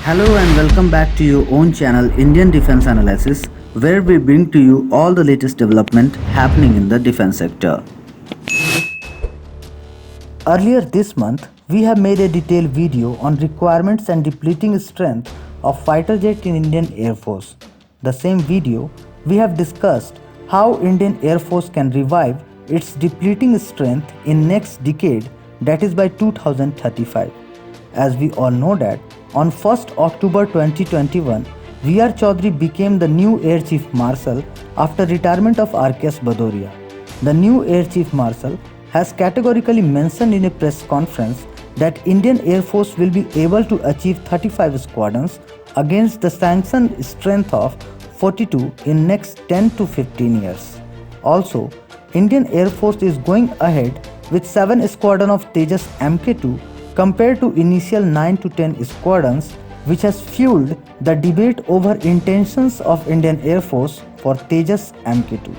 Hello and welcome back to your own channel Indian Defense Analysis, where we bring to you all the latest development happening in the defense sector. Earlier this month, we have made a detailed video on requirements and depleting strength of fighter jet in Indian Air Force. The same video, we have discussed how Indian Air Force can revive its depleting strength in next decade, that is by 2035. As we all know that on 1st October 2021, VR Chaudhary became the new Air Chief Marshal after retirement of RKS Bhadoria. The new Air Chief Marshal has categorically mentioned in a press conference that Indian Air Force will be able to achieve 35 squadrons against the sanctioned strength of 42 in next 10 to 15 years. Also, Indian Air Force is going ahead with 7 squadron of Tejas Mk2 compared to initial 9 to 10 squadrons, which has fueled the debate over intentions of Indian Air Force for Tejas Mk2.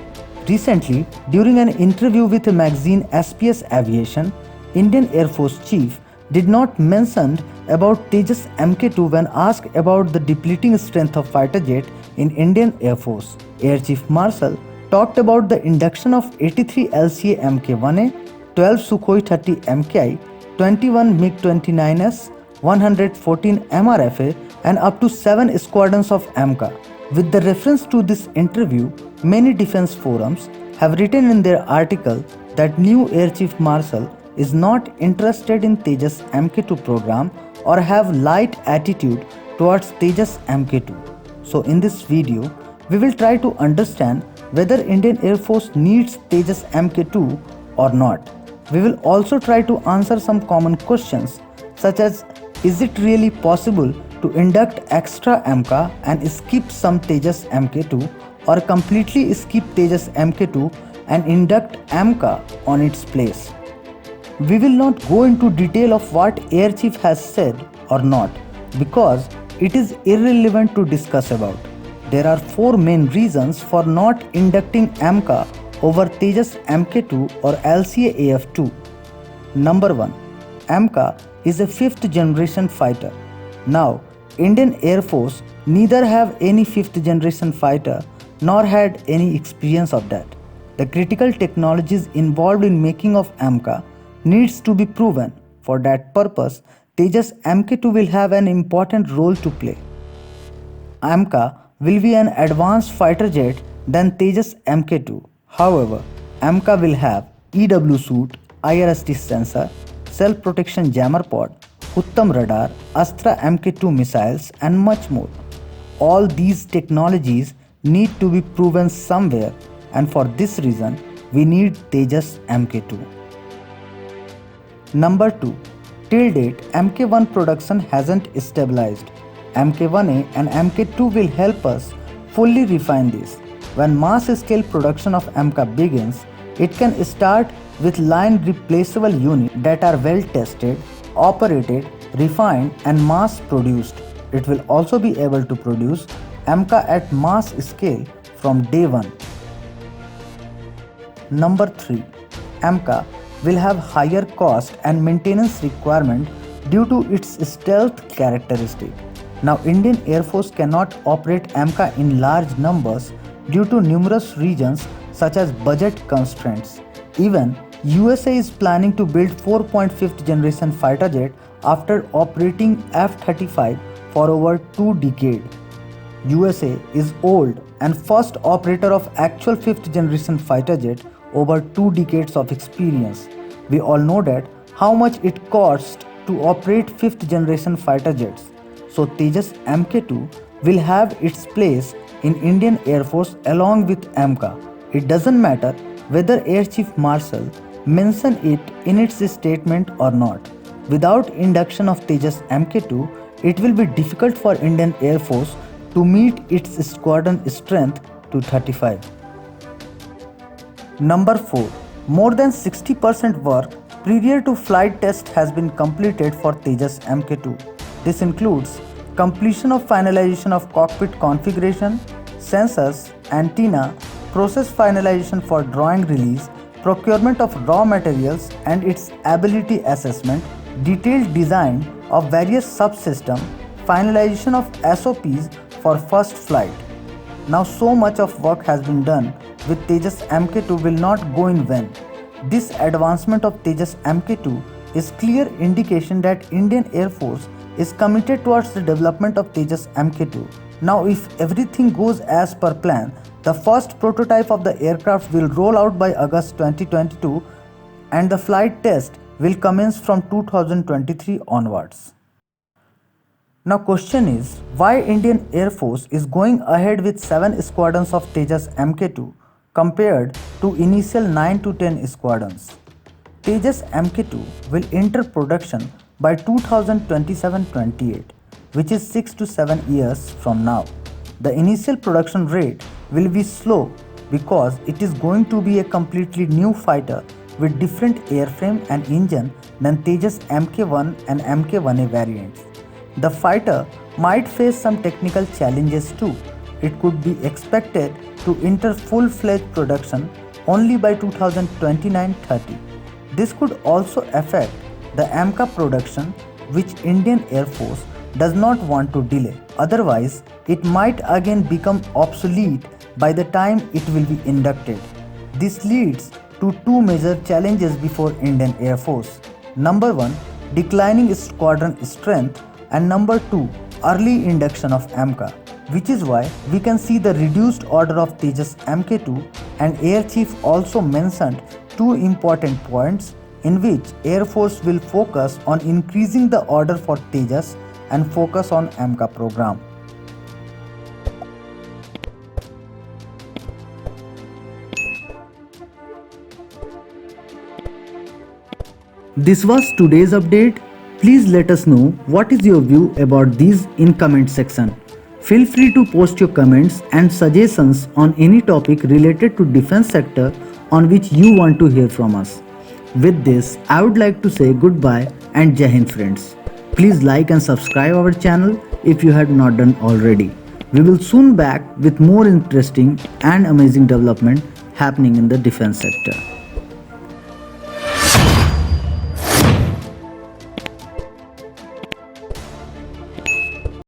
Recently, during an interview with the magazine SPS Aviation, Indian Air Force Chief did not mention about Tejas Mk2 when asked about the depleting strength of fighter jet in Indian Air Force. Air Chief Marshal talked about the induction of 83 LCA Mk1A, 12 Sukhoi 30 Mki, 21 MiG-29S, 114 MRFA and up to 7 squadrons of AMCA. With the reference to this interview, many defense forums have written in their article that new Air Chief Marshal is not interested in Tejas Mk2 program or have light attitude towards Tejas Mk2. So in this video, we will try to understand whether Indian Air Force needs Tejas Mk2 or not. We will also try to answer some common questions such as, is it really possible to induct extra AMCA and skip some Tejas Mk2 or completely skip Tejas Mk2 and induct AMCA on its place? We will not go into detail of what Air Chief has said or not because it is irrelevant to discuss about. There are 4 main reasons for not inducting AMCA over Tejas Mk2 or LCA AF2. Number 1. AMCA is a 5th generation fighter. Now, Indian Air Force neither have any 5th generation fighter nor had any experience of that. The critical technologies involved in making of AMCA needs to be proven. For that purpose, Tejas Mk2 will have an important role to play. AMCA will be an advanced fighter jet than Tejas Mk2. However, AMCA will have EW suit, IRST sensor, self-protection jammer pod, Uttam radar, Astra Mk2 missiles and much more. All these technologies need to be proven somewhere and for this reason, we need Tejas Mk2. Number 2. Till date, Mk1 production hasn't stabilized. Mk1A and Mk2 will help us fully refine this. When mass-scale production of AMCA begins, it can start with line replaceable units that are well tested, operated, refined and mass produced. It will also be able to produce AMCA at mass scale from day 1. Number 3. AMCA will have higher cost and maintenance requirement due to its stealth characteristic. Now Indian Air Force cannot operate AMCA in large numbers due to numerous reasons such as budget constraints. Even USA is planning to build 4.5th generation fighter jet after operating F-35 for over 2 decades. USA is old and first operator of actual 5th generation fighter jet over 2 decades of experience. We all know that how much it costs to operate 5th generation fighter jets. So Tejas Mk2 will have its place in Indian Air Force along with AMCA. It doesn't matter whether Air Chief Marshal mention it in its statement or not. Without induction of Tejas Mk2, it will be difficult for Indian Air Force to meet its squadron strength to 35. Number 4. More than 60% work prior to flight test has been completed for Tejas Mk2. This includes completion of finalization of cockpit configuration, sensors, antenna, process finalization for drawing release, procurement of raw materials and its ability assessment, detailed design of various subsystems, finalization of SOPs for first flight. Now so much of work has been done with Tejas Mk2 will not go in vain. This advancement of Tejas Mk2 is clear indication that Indian Air Force is committed towards the development of Tejas Mk2. Now if everything goes as per plan, the first prototype of the aircraft will roll out by August 2022 and the flight test will commence from 2023 onwards. Now question is, why Indian Air Force is going ahead with 7 squadrons of Tejas Mk2 compared to initial 9 to 10 squadrons? Tejas Mk2 will enter production by 2027-28, which is 6 to 7 years from now. The initial production rate will be slow because it is going to be a completely new fighter with different airframe and engine than Tejas Mk1 and Mk1A variants. The fighter might face some technical challenges too. It could be expected to enter full-fledged production only by 2029-30. This could also affect the AMCA production, which Indian Air Force does not want to delay. Otherwise, it might again become obsolete by the time it will be inducted. This leads to two major challenges before Indian Air Force. Number 1, declining squadron strength, and number 2, early induction of AMCA, which is why we can see the reduced order of Tejas Mk2, and Air Chief also mentioned two important points in which Air Force will focus on increasing the order for Tejas and focus on AMCA program. This was today's update. Please let us know what is your view about these in comment section. Feel free to post your comments and suggestions on any topic related to defense sector on which you want to hear from us. With this, I would like to say goodbye and Jai Hind friends. Please like and subscribe our channel if you had not done already. We will soon back with more interesting and amazing development happening in the defense sector.